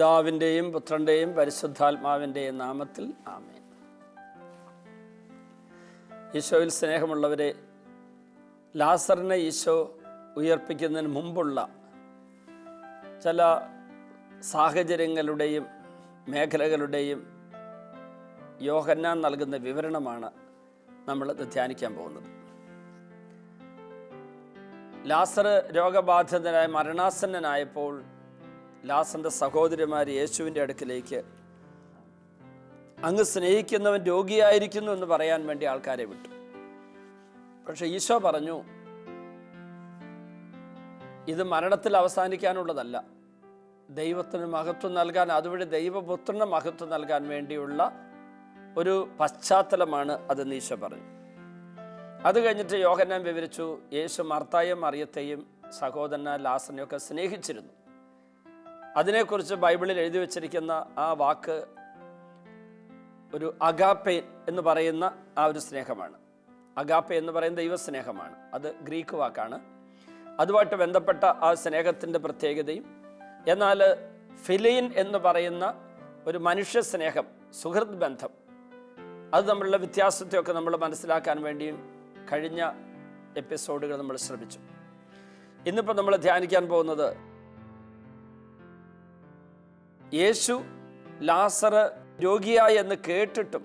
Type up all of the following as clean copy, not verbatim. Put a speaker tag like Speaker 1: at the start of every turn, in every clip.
Speaker 1: പിതാവിൻ്റെയും പുത്രൻ്റെയും പരിശുദ്ധാത്മാവിൻ്റെയും നാമത്തിൽ ആമേൻ. ഈശോയിൽ സ്നേഹമുള്ളവരെ, ലാസറിനെ ഈശോ ഉയർപ്പിക്കുന്നതിന് മുമ്പുള്ള ചില സാഹചര്യങ്ങളുടെയും മേഖലകളുടെയും യോഹന്നാൻ നൽകുന്ന വിവരണമാണ് നമ്മൾ ധ്യാനിക്കാൻ പോകുന്നത്. ലാസർ രോഗബാധിതനായ മരണാസന്നനായപ്പോൾ ലാസറിൻ്റെ സഹോദരിമാർ യേശുവിൻ്റെ അടുക്കിലേക്ക് അങ്ങ് സ്നേഹിക്കുന്നവൻ രോഗിയായിരിക്കുന്നു എന്ന് പറയാൻ വേണ്ടി ആൾക്കാരെ വിട്ടു. പക്ഷെ ഈശോ പറഞ്ഞു, ഇത് മരണത്തിൽ അവസാനിക്കാനുള്ളതല്ല, ദൈവത്തിന് മഹത്വം നൽകാൻ, അതുവഴി ദൈവപുത്രന് മഹത്വം നൽകാൻ വേണ്ടിയുള്ള ഒരു പശ്ചാത്തലമാണ് അതെന്ന് ഈശോ പറഞ്ഞു. അത് കഴിഞ്ഞിട്ട് യോഹന്നാൻ വിവരിച്ചു, യേശു മർത്തായെയും മറിയത്തെയും സഹോദരനെ ലാസറിനെയൊക്കെ സ്നേഹിച്ചിരുന്നു. അതിനെക്കുറിച്ച് ബൈബിളിൽ എഴുതി വച്ചിരിക്കുന്ന ആ വാക്ക് ഒരു അഗാപ്പെ എന്ന് പറയുന്ന ആ ഒരു സ്നേഹമാണ്. അഗാപ്പെ എന്ന് പറയുന്ന ദൈവസ്നേഹമാണ്. അത് ഗ്രീക്ക് വാക്കാണ്. അതുമായിട്ട് ബന്ധപ്പെട്ട ആ സ്നേഹത്തിൻ്റെ പ്രത്യേകതയും, എന്നാൽ ഫിലിൻ എന്ന് പറയുന്ന ഒരു മനുഷ്യ സ്നേഹം, സുഹൃത് ബന്ധം, അത് തമ്മിലുള്ള വ്യത്യാസത്തെയൊക്കെ നമ്മൾ മനസ്സിലാക്കാൻ വേണ്ടിയും കഴിഞ്ഞ എപ്പിസോഡുകൾ നമ്മൾ ശ്രമിച്ചു. ഇന്നിപ്പോൾ നമ്മൾ ധ്യാനിക്കാൻ പോകുന്നത് യേശു ലാസർ രോഗിയായി എന്ന് കേട്ടിട്ടും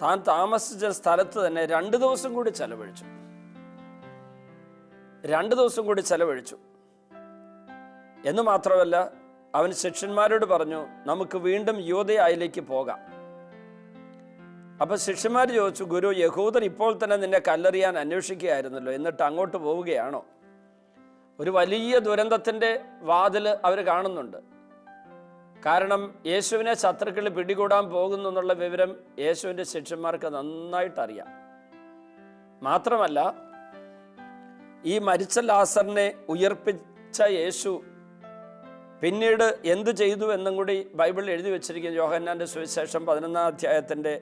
Speaker 1: താൻ താമസിച്ച സ്ഥലത്ത് തന്നെ 2 ദിവസം കൂടി ചെലവഴിച്ചു. 2 ദിവസം കൂടി ചെലവഴിച്ചു എന്ന് മാത്രമല്ല, അവൻ ശിഷ്യന്മാരോട് പറഞ്ഞു, നമുക്ക് വീണ്ടും യൂദയായിലേക്ക് പോകാം. അപ്പം ശിഷ്യന്മാർ ചോദിച്ചു, ഗുരു, യഹൂദർ ഇപ്പോൾ തന്നെ നിന്നെ കല്ലെറിയാൻ അന്വേഷിക്കുകയായിരുന്നല്ലോ, എന്നിട്ട് അങ്ങോട്ട് പോവുകയാണോ? ഒരു വലിയ ദുരന്തത്തിൻ്റെ വാതിൽ അവർ കാണുന്നുണ്ട്. കാരണം യേശുവിനെ ശത്രുക്കൾ പിടികൂടാൻ പോകുന്നു എന്നുള്ള വിവരം യേശുവിൻ്റെ ശിഷ്യന്മാർക്ക് നന്നായിട്ടറിയാം. മാത്രമല്ല, ഈ മരിച്ച ലാസറിനെ ഉയർപ്പിച്ച യേശു പിന്നീട് എന്തു ചെയ്തു എന്നും കൂടി ബൈബിളിൽ എഴുതി വച്ചിരിക്കുന്ന യോഹന്നാൻ്റെ സുവിശേഷം 11-ാം അധ്യായത്തിൻ്റെ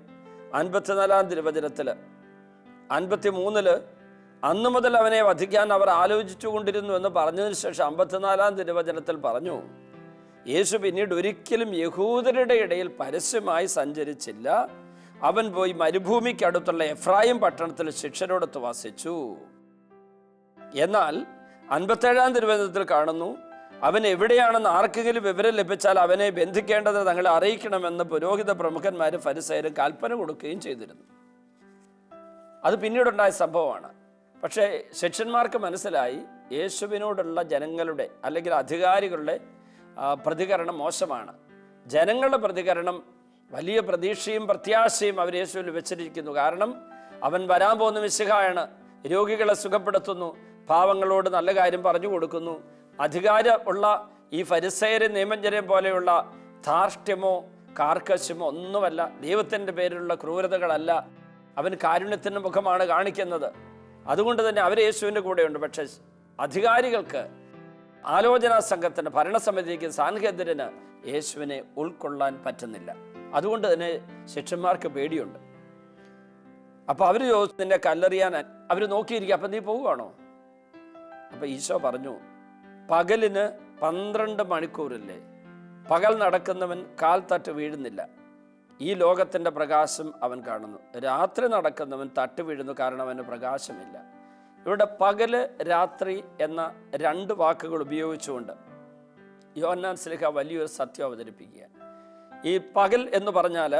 Speaker 1: 54-ാം തിരുവചനത്തിൽ 53 അന്നു മുതൽ അവനെ വധിക്കാൻ അവർ ആലോചിച്ചു കൊണ്ടിരുന്നു എന്ന് പറഞ്ഞതിന് ശേഷം 54-ാം തിരുവചനത്തിൽ പറഞ്ഞു, യേശു പിന്നീട് ഒരിക്കലും യഹൂദരുടെ ഇടയിൽ പരസ്യമായി സഞ്ചരിച്ചില്ല. അവൻ പോയി മരുഭൂമിക്കടുത്തുള്ള എഫ്രായിം പട്ടണത്തിൽ ശിഷ്യരോടൊത്ത് വസിച്ചു. എന്നാൽ 57-ാം തിരുവചനത്തിൽ കാണുന്നു, അവൻ എവിടെയാണെന്ന് ആർക്കെങ്കിലും വിവരം ലഭിച്ചാൽ അവനെ ബന്ധിക്കേണ്ടത് തങ്ങളെ അറിയിക്കണമെന്ന് പുരോഹിത പ്രമുഖന്മാരും ഫരിസയരും കൽപ്പന കൊടുക്കുകയും ചെയ്തിരുന്നു. അത് പിന്നീടുണ്ടായ സംഭവമാണ്. പക്ഷേ ശിഷ്യന്മാർക്ക് മനസ്സിലായി, യേശുവിനോടുള്ള ജനങ്ങളുടെ അല്ലെങ്കിൽ അധികാരികളുടെ പ്രതികരണം മോശമാണ്. ജനങ്ങളുടെ പ്രതികരണം വലിയ പ്രതീക്ഷയും പ്രത്യാശയും അവർ യേശുവിൽ വെച്ചിരിക്കുന്നു. കാരണം അവൻ വരാൻ പോകുന്ന മിശിഹായാണ്, രോഗികളെ സുഖപ്പെടുത്തുന്നു, പാവങ്ങളോട് നല്ല കാര്യം പറഞ്ഞു കൊടുക്കുന്നു. അധികാരമുള്ള ഈ ഫരിസയരെ നിയമജ്ഞരെ പോലെയുള്ള ധാർഷ്ട്യമോ കാർക്കശ്യമോ ഒന്നുമല്ല, ദൈവത്തിൻ്റെ പേരിലുള്ള ക്രൂരതകളല്ല, അവൻ കാരുണ്യത്തിൻ്റെ മുഖമാണ് കാണിക്കുന്നത്. അതുകൊണ്ട് തന്നെ അവർ യേശുവിൻ്റെ കൂടെയുണ്ട്. പക്ഷേ അധികാരികൾക്ക്, ആലോചനാ സംഘത്തിന്, ഭരണസമിതിക്ക്, സാൻഹെദ്രിന് യേശുവിനെ ഉൾക്കൊള്ളാൻ പറ്റുന്നില്ല. അതുകൊണ്ട് തന്നെ ശിഷ്യന്മാർക്ക് പേടിയുണ്ട്. അപ്പോൾ അവർ ചോദിച്ചു, നിന്നെ കല്ലെറിയാൻ അവർ നോക്കിയിരിക്കുക, അപ്പം നീ പോവുകയാണോ? അപ്പം ഈശോ പറഞ്ഞു, പകലിന് 12 മണിക്കൂറില്ലേ, പകൽ നടക്കുന്നവൻ കാൽ തട്ട് വീഴുന്നില്ല, ഈ ലോകത്തിൻ്റെ പ്രകാശം അവൻ കാണുന്നു. രാത്രി നടക്കുന്നവൻ തട്ട് വീഴുന്നു, കാരണം അവന് പ്രകാശമില്ല. ഇവിടെ പകല് രാത്രി എന്ന 2 വാക്കുകൾ ഉപയോഗിച്ചുകൊണ്ട് യോഹന്നാൻ ശ്ലീഹ വലിയൊരു സത്യം അവതരിപ്പിക്കുക. ഈ പകൽ എന്ന് പറഞ്ഞാൽ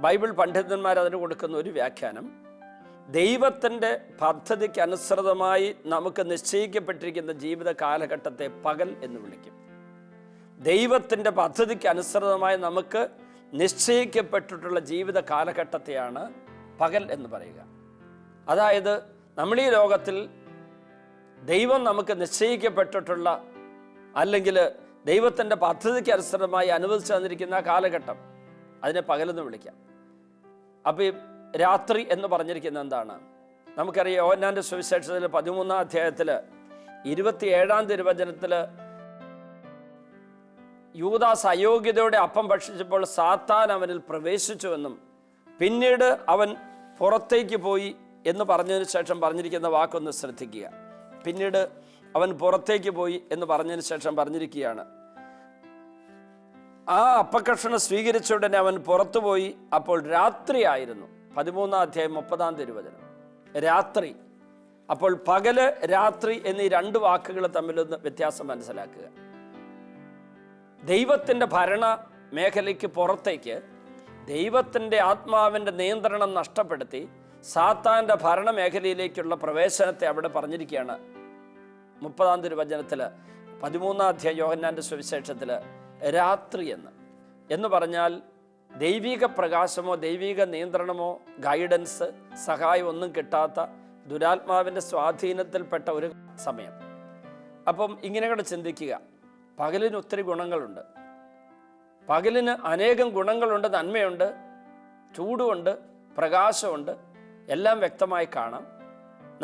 Speaker 1: ബൈബിൾ പണ്ഡിതന്മാർ അതിന് കൊടുക്കുന്ന ഒരു വ്യാഖ്യാനം, ദൈവത്തിൻ്റെ പദ്ധതിക്ക് അനുസൃതമായി നമുക്ക് നിശ്ചയിക്കപ്പെട്ടിരിക്കുന്ന ജീവിത കാലഘട്ടത്തെ പകൽ എന്ന് വിളിക്കും. ദൈവത്തിൻ്റെ പദ്ധതിക്ക് അനുസൃതമായി നമുക്ക് നിശ്ചയിക്കപ്പെട്ടിട്ടുള്ള ജീവിത കാലഘട്ടത്തെയാണ് പകൽ എന്ന് പറയുക. അതായത് നമ്മൾ ഈ ലോകത്തിൽ ദൈവം നമുക്ക് നിശ്ചയിക്കപ്പെട്ടിട്ടുള്ള, അല്ലെങ്കിൽ ദൈവത്തിൻ്റെ പദ്ധതിക്ക് അനുസൃതമായി അനുവദിച്ചു തന്നിരിക്കുന്ന കാലഘട്ടം, അതിനെ പകലെന്ന് വിളിക്കാം. അപ്പോൾ ഈ രാത്രി എന്ന് പറഞ്ഞിരിക്കുന്നത് എന്താണ്? നമുക്കറിയാം, യോഹന്നാൻ്റെ സുവിശേഷത്തിൽ 13-ാം അധ്യായത്തിൽ 27-ാം തിരുവചനത്തിൽ യൂദാസ് അയോഗ്യതയോടെ അപ്പം ഭക്ഷിച്ചപ്പോൾ സാത്താൻ അവനിൽ പ്രവേശിച്ചുവെന്നും പിന്നീട് അവൻ പുറത്തേക്ക് പോയി എന്ന് പറഞ്ഞതിന് ശേഷം പറഞ്ഞിരിക്കുന്ന വാക്കൊന്ന് ശ്രദ്ധിക്കുക. പിന്നീട് അവൻ പുറത്തേക്ക് പോയി എന്ന് പറഞ്ഞതിന് ശേഷം പറഞ്ഞിരിക്കുകയാണ്, ആ അപ്പക്കഷണം സ്വീകരിച്ച ഉടനെ അവൻ പുറത്തുപോയി. അപ്പോൾ രാത്രിയായിരുന്നു. 13-ാം അധ്യായം 30-ാം തിരുവചനം. രാത്രി. അപ്പോൾ പകല്, രാത്രി എന്നീ രണ്ട് വാക്കുകൾ തമ്മിലൊന്ന് വ്യത്യാസം മനസ്സിലാക്കുക. ദൈവത്തിൻ്റെ ഭരണ മേഖലയ്ക്ക് പുറത്തേക്ക് ദൈവത്തിൻ്റെ ആത്മാവിൻ്റെ നിയന്ത്രണം നഷ്ടപ്പെടുത്തി സാത്താൻ്റെ ഭരണ മേഖലയിലേക്കുള്ള പ്രവേശനത്തെ അവിടെ പറഞ്ഞിരിക്കുകയാണ് 30-ാം തിരുവചനത്തിൽ, 13-ാം അധ്യായം യോഹന്നാൻ്റെ സുവിശേഷത്തിൽ. രാത്രി എന്ന് പറഞ്ഞാൽ ദൈവിക പ്രകാശമോ ദൈവിക നിയന്ത്രണമോ ഗൈഡൻസ് സഹായം ഒന്നും കിട്ടാത്ത ദുരാത്മാവിൻ്റെ സ്വാധീനത്തിൽപ്പെട്ട ഒരു സമയം. അപ്പം ഇങ്ങനെ കൂടെ ചിന്തിക്കുക. പകലിന് ഒത്തിരി ഗുണങ്ങളുണ്ട്. പകലിന് അനേകം ഗുണങ്ങളുണ്ട്, നന്മയുണ്ട്, ചൂടുമുണ്ട്, പ്രകാശമുണ്ട്, എല്ലാം വ്യക്തമായി കാണാം.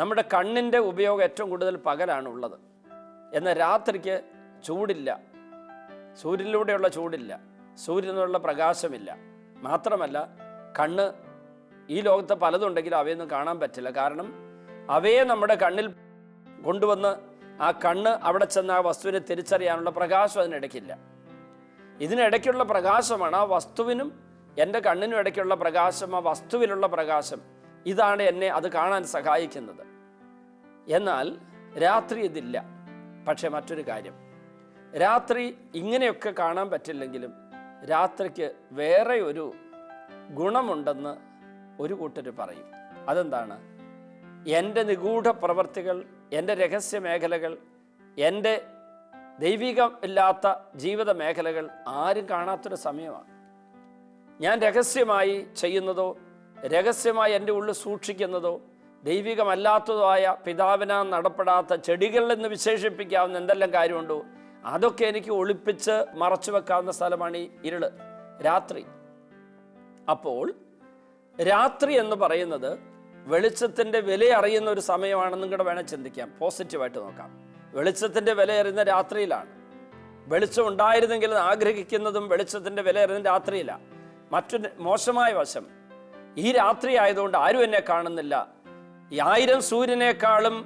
Speaker 1: നമ്മുടെ കണ്ണിൻ്റെ ഉപയോഗം ഏറ്റവും കൂടുതൽ പകലാണുള്ളത്. എന്നാൽ രാത്രിക്ക് ചൂടില്ല, സൂര്യനിലൂടെയുള്ള ചൂടില്ല, സൂര്യനുള്ള പ്രകാശമില്ല. മാത്രമല്ല കണ്ണ്, ഈ ലോകത്ത് പലതുണ്ടെങ്കിലും അവയൊന്നും കാണാൻ പറ്റില്ല. കാരണം അവയെ നമ്മുടെ കണ്ണിൽ കൊണ്ടുവന്ന് ആ കണ്ണ് അവിടെ ചെന്ന് ആ വസ്തുവിനെ തിരിച്ചറിയാനുള്ള പ്രകാശം അതിനിടയ്ക്കില്ല. ഇതിനിടയ്ക്കുള്ള പ്രകാശമാണ് ആ വസ്തുവിനും എൻ്റെ കണ്ണിനും ഇടയ്ക്കുള്ള പ്രകാശം, ആ വസ്തുവിലുള്ള പ്രകാശം. ഇതാണ് എന്നെ അത് കാണാൻ സഹായിക്കുന്നത്. എന്നാൽ രാത്രി ഇതില്ല. പക്ഷെ മറ്റൊരു കാര്യം, രാത്രി ഇങ്ങനെയൊക്കെ കാണാൻ പറ്റില്ലെങ്കിലും രാത്രിക്ക് വേറെ ഒരു ഗുണമുണ്ടെന്ന് ഒരു കൂട്ടർ പറയും. അതെന്താണ്? എൻ്റെ നിഗൂഢ പ്രവർത്തികൾ, എൻ്റെ രഹസ്യ മേഖലകൾ, എൻ്റെ ദൈവികമില്ലാത്ത ജീവിത മേഖലകൾ ആരും കാണാത്തൊരു സമയമാണ്. ഞാൻ രഹസ്യമായി ചെയ്യുന്നതോ രഹസ്യമായി എൻ്റെ ഉള്ളിൽ സൂക്ഷിക്കുന്നതോ ദൈവികമല്ലാത്തതോ ആയ പിതാവിനാൽ നടപ്പെടാത്ത ചെടികളെന്ന് വിശേഷിപ്പിക്കാവുന്ന എന്തെല്ലാം കാര്യമുണ്ടോ അതൊക്കെ എനിക്ക് ഒളിപ്പിച്ച് മറച്ചു വെക്കാവുന്ന സ്ഥലമാണ് ഈ ഇരുള്, രാത്രി. അപ്പോൾ രാത്രി എന്ന് പറയുന്നത് വെളിച്ചത്തിൻ്റെ വില അറിയുന്ന ഒരു സമയമാണെന്നും കൂടെ വേണം ചിന്തിക്കാം. പോസിറ്റീവായിട്ട് നോക്കാം. വെളിച്ചത്തിൻ്റെ വില അറിയുന്ന രാത്രിയിലാണ്. വെളിച്ചം ഉണ്ടായിരുന്നെങ്കിൽ ആഗ്രഹിക്കുന്നതും വെളിച്ചത്തിൻ്റെ വില അറിയുന്ന രാത്രിയിലാണ്. മറ്റൊരു മോശമായ വശം, ഈ രാത്രി ആയതുകൊണ്ട് ആരും എന്നെ കാണുന്നില്ല. ഈ 1000 സൂര്യനേക്കാളും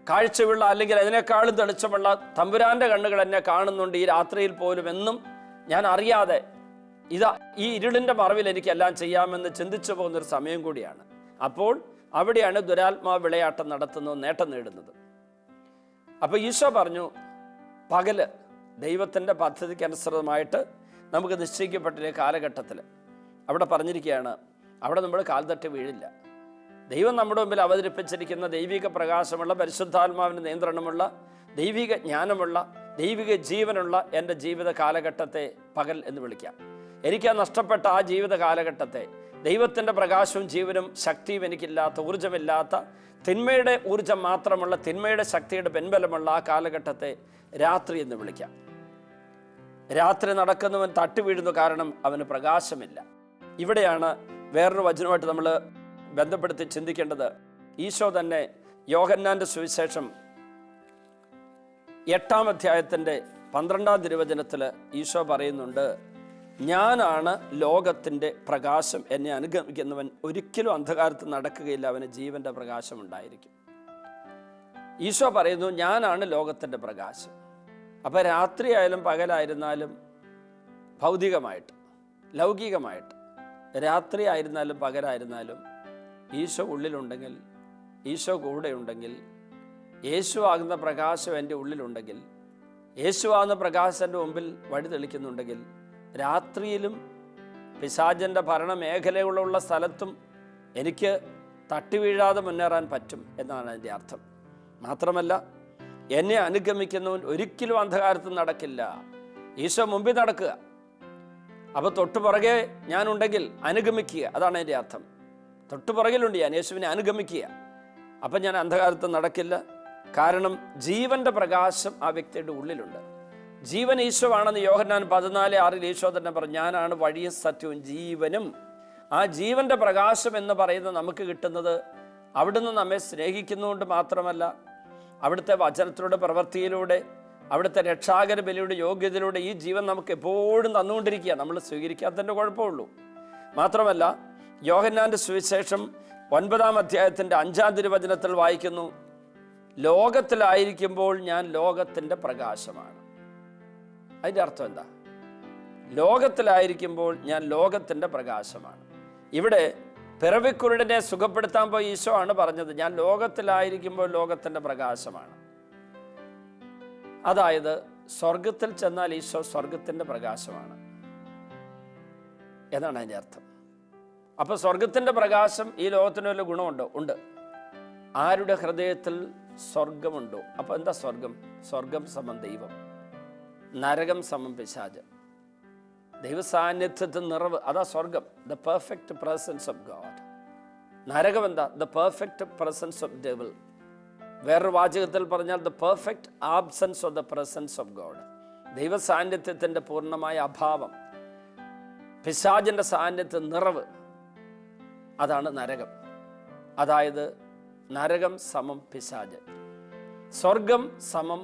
Speaker 1: കാഴ്ചയുള്ള അല്ലെങ്കിൽ അതിനേക്കാളും തെളിച്ചമുള്ള തമ്പുരാൻ്റെ കണ്ണുകൾ എന്നെ കാണുന്നുണ്ട് ഈ രാത്രിയിൽ പോലും എന്നും ഞാൻ അറിയാതെ ഈ ഇരുളിൻ്റെ മറവിൽ എനിക്കെല്ലാം ചെയ്യാമെന്ന് ചിന്തിച്ചു പോകുന്നൊരു സമയം കൂടിയാണ്. അപ്പോൾ അവിടെയാണ് ദുരാത്മാവ് വിളയാട്ടം നടത്തുന്നത്, നേട്ടം നേടുന്നത്. അപ്പോൾ ഈശോ പറഞ്ഞു, പകല് ദൈവത്തിൻ്റെ പദ്ധതിക്ക് അനുസൃതമായിട്ട് നമുക്ക് നിശ്ചയിക്കപ്പെട്ട കാലഘട്ടത്തിൽ അവിടെ പറഞ്ഞിരിക്കുകയാണ്, അവിടെ നമ്മൾ കാൽ തട്ടി വീഴില്ല. ദൈവം നമ്മുടെ മുമ്പിൽ അവതരിപ്പിച്ചിരിക്കുന്ന ദൈവിക പ്രകാശമുള്ള, പരിശുദ്ധാത്മാവിൻ്റെ നിയന്ത്രണമുള്ള, ദൈവിക ജ്ഞാനമുള്ള, ദൈവിക ജീവനുള്ള എൻ്റെ ജീവിത കാലഘട്ടത്തെ പകൽ എന്ന് വിളിക്കാം. എനിക്ക് ആ നഷ്ടപ്പെട്ട ആ ജീവിത കാലഘട്ടത്തെ ദൈവത്തിൻ്റെ പ്രകാശവും ജീവനും ശക്തിയും എനിക്കില്ലാത്ത, ഊർജ്ജമില്ലാത്ത, തിന്മയുടെ ഊർജ്ജം മാത്രമുള്ള, തിന്മയുടെ ശക്തിയുടെ പിൻബലമുള്ള ആ കാലഘട്ടത്തെ രാത്രി എന്ന് വിളിക്കാം. രാത്രി നടക്കുന്നവൻ തട്ടി വീഴുന്നു, കാരണം അവന് പ്രകാശമില്ല. ഇവിടെയാണ് വേറൊരു വചനമായിട്ട് നമ്മൾ ബന്ധപ്പെടുത്തി ചിന്തിക്കേണ്ടത്. ഈശോ തന്നെ യോഹന്നാൻ്റെ സുവിശേഷം 8-ാം അധ്യായത്തിൻ്റെ 12-ാം തിരുവചനത്തിൽ ഈശോ പറയുന്നുണ്ട്, ഞാനാണ് ലോകത്തിൻ്റെ പ്രകാശം, എന്നെ അനുഗമിക്കുന്നവൻ ഒരിക്കലും അന്ധകാരത്തിൽ നടക്കുകയില്ല, അവന് ജീവൻ്റെ പ്രകാശം ഉണ്ടായിരിക്കും. ഈശോ പറയുന്നു, ഞാനാണ് ലോകത്തിൻ്റെ പ്രകാശം. അപ്പോൾ രാത്രിയായാലും പകലായിരുന്നാലും, ഭൗതികമായിട്ട് ലൗകികമായിട്ട്, രാത്രി ആയിരുന്നാലും പകലായിരുന്നാലും ഈശോ ഉള്ളിലുണ്ടെങ്കിൽ, ഈശോ കൂടെയുണ്ടെങ്കിൽ, യേശു ആകുന്ന പ്രകാശം എൻ്റെ ഉള്ളിലുണ്ടെങ്കിൽ, യേശു ആകുന്ന പ്രകാശം എൻ്റെ മുമ്പിൽ വഴി തെളിക്കുന്നുണ്ടെങ്കിൽ, രാത്രിയിലും പിശാചൻ്റെ ഭരണ മേഖലകളുള്ള സ്ഥലത്തും എനിക്ക് തട്ടി വീഴാതെ മുന്നേറാൻ പറ്റും എന്നാണ് അതിൻ്റെ അർത്ഥം. മാത്രമല്ല, എന്നെ അനുഗമിക്കുന്നവൻ ഒരിക്കലും അന്ധകാരത്തിൽ നടക്കില്ല. ഈശോ മുമ്പിൽ നടക്കുക. അപ്പോൾ തൊട്ടുപുറകെ ഞാനുണ്ടെങ്കിൽ അനുഗമിക്കുക, അതാണ് അതിൻ്റെ അർത്ഥം. തൊട്ടുപുറകിലുണ്ട് ഞാൻ, യേശുവിനെ അനുഗമിക്കുക. അപ്പം ഞാൻ അന്ധകാരത്തിൽ നടക്കില്ല. കാരണം ജീവൻ്റെ പ്രകാശം ആ വ്യക്തിയുടെ ഉള്ളിലുണ്ട്. ജീവൻ ഈശോ ആണെന്ന് യോഹന്നാൻ 14:6 ഈശോ തന്നെ പറഞ്ഞു, ഞാനാണ് വഴിയും സത്യവും ജീവനും. ആ ജീവൻ്റെ പ്രകാശം എന്ന് പറയുന്നത് നമുക്ക് കിട്ടുന്നത് അവിടുന്ന് നമ്മെ സ്നേഹിക്കുന്നതുകൊണ്ട് മാത്രമല്ല, അവിടുത്തെ വചനത്തിലൂടെ, പ്രവൃത്തിയിലൂടെ, അവിടുത്തെ രക്ഷാകര ബലിയുടെ യോഗ്യതയിലൂടെ ഈ ജീവൻ നമുക്ക് എപ്പോഴും തന്നുകൊണ്ടിരിക്കുക. നമ്മൾ സ്വീകരിക്കാത്തതിൻ്റെ കുഴപ്പമുള്ളൂ. മാത്രമല്ല, യോഹന്നാൻ്റെ സുവിശേഷം 9-ാം അധ്യായത്തിൻ്റെ 5-ാം തിരുവചനത്തിൽ വായിക്കുന്നു, ലോകത്തിലായിരിക്കുമ്പോൾ ഞാൻ ലോകത്തിൻ്റെ പ്രകാശമാണ്. അതിൻ്റെ അർത്ഥം എന്താ? ലോകത്തിലായിരിക്കുമ്പോൾ ഞാൻ ലോകത്തിൻ്റെ പ്രകാശമാണ്. ഇവിടെ പിറവിക്കുരുടനെ സുഖപ്പെടുത്താൻ പോയി ഈശോ ആണ് പറഞ്ഞത്, ഞാൻ ലോകത്തിലായിരിക്കുമ്പോൾ ലോകത്തിൻ്റെ പ്രകാശമാണ്. അതായത് സ്വർഗത്തിൽ ചെന്നാൽ ഈശോ സ്വർഗത്തിൻ്റെ പ്രകാശമാണ് എന്നാണ് അതിൻ്റെ അർത്ഥം. അപ്പോൾ സ്വർഗത്തിൻ്റെ പ്രകാശം ഈ ലോകത്തിന് വല്ല ഗുണമുണ്ടോ? ഉണ്ട്. ആരുടെ ഹൃദയത്തിൽ സ്വർഗമുണ്ടോ? അപ്പോൾ എന്താ സ്വർഗം? സ്വർഗം സമം ദൈവം, നരകം സമം പിശാച്. ദൈവസാന്നിധ്യത്തിൽ നിറവ്, അതാ സ്വർഗം, the perfect presence of God. നരകം എന്താ? The perfect presence of devil. വേറൊരു വാചകത്തിൽ പറഞ്ഞാൽ the perfect absence of the presence of God. ദൈവ സാന്നിധ്യത്തിൻ്റെ പൂർണ്ണമായ അഭാവം, പിശാചിൻ്റെ സാന്നിധ്യ നിറവ്, അതാണ് നരകം. അതായത് നരകം സമം പിശാച്, സ്വർഗം സമം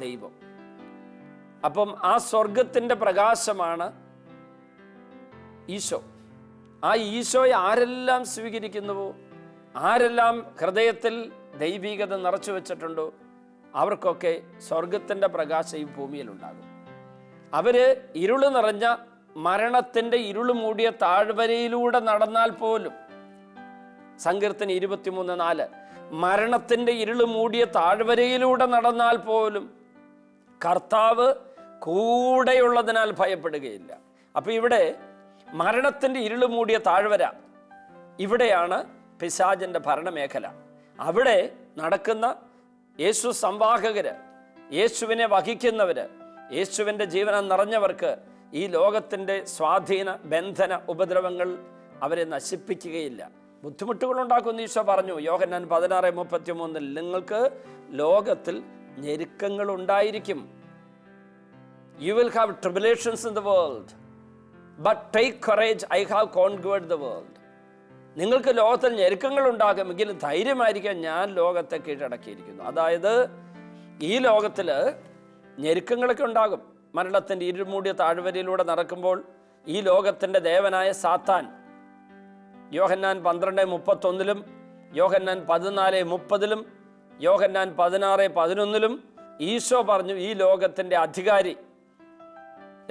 Speaker 1: ദൈവം. അപ്പം ആ സ്വർഗത്തിൻ്റെ പ്രകാശമാണ് ഈശോ. ആ ഈശോയെ ആരെല്ലാം സ്വീകരിക്കുന്നുവോ, ആരെല്ലാം ഹൃദയത്തിൽ ദൈവികത നിറച്ചു വെച്ചിട്ടുണ്ടോ, അവർക്കൊക്കെ സ്വർഗത്തിൻ്റെ പ്രകാശം ഈ ഭൂമിയിലുണ്ടാകും. അവർ ഇരുള് നിറഞ്ഞ മരണത്തിൻ്റെ ഇരുള് മൂടിയ താഴ്വരയിലൂടെ നടന്നാൽ പോലും, സങ്കീർത്തനം 23:4, മരണത്തിൻ്റെ ഇരുള് മൂടിയ താഴ്വരയിലൂടെ നടന്നാൽ പോലും കർത്താവ് കൂടെയുള്ളതിനാൽ ഭയപ്പെടുകയില്ല. അപ്പോൾ ഇവിടെ മരണത്തിൻ്റെ ഇരുള് മൂടിയ താഴ്വര, ഇവിടെയാണ് പിശാചിൻ്റെ ഭരണമേഖല. അവിടെ നടക്കുന്ന യേശു സംവാഹകർ, യേശുവിനെ വഹിക്കുന്നവർ, യേശുവിൻ്റെ ജീവനം നിറഞ്ഞവർക്ക് ഈ ലോകത്തിൻ്റെ സ്വാധീന ബന്ധന ഉപദ്രവങ്ങൾ അവരെ നശിപ്പിക്കുകയില്ല. ബുദ്ധിമുട്ടുകളുണ്ടാക്കുമെന്ന് ഈശോ പറഞ്ഞു യോഹന്നാൻ 16:33, നിങ്ങൾക്ക് ലോകത്തിൽ ഞെരുക്കങ്ങൾ ഉണ്ടായിരിക്കും. You will have tribulations in the world, but take courage, I have conquered the world. നിങ്ങൾക്ക് ലോകത്തിൽ ഞെരുക്കങ്ങൾ ഉണ്ടാകുമെങ്കിലും ധൈര്യമായിരിക്കാൻ, ഞാൻ ലോകത്തെ കീഴടക്കിയിരിക്കുന്നു. അതായത് ഈ ലോകത്തിൽ ഞെരുക്കങ്ങളൊക്കെ ഉണ്ടാകും. മരണത്തിൻ്റെ ഇരുമൂടിയ താഴ്വരയിലൂടെ നടക്കുമ്പോൾ ഈ ലോകത്തിൻ്റെ ദേവനായ സാത്താൻ യോഹന്നാൻ 12:31, യോഹന്നാൻ 14:30, യോഹന്നാൻ 16:11 ഈശോ പറഞ്ഞു ഈ ലോകത്തിൻ്റെ അധികാരി.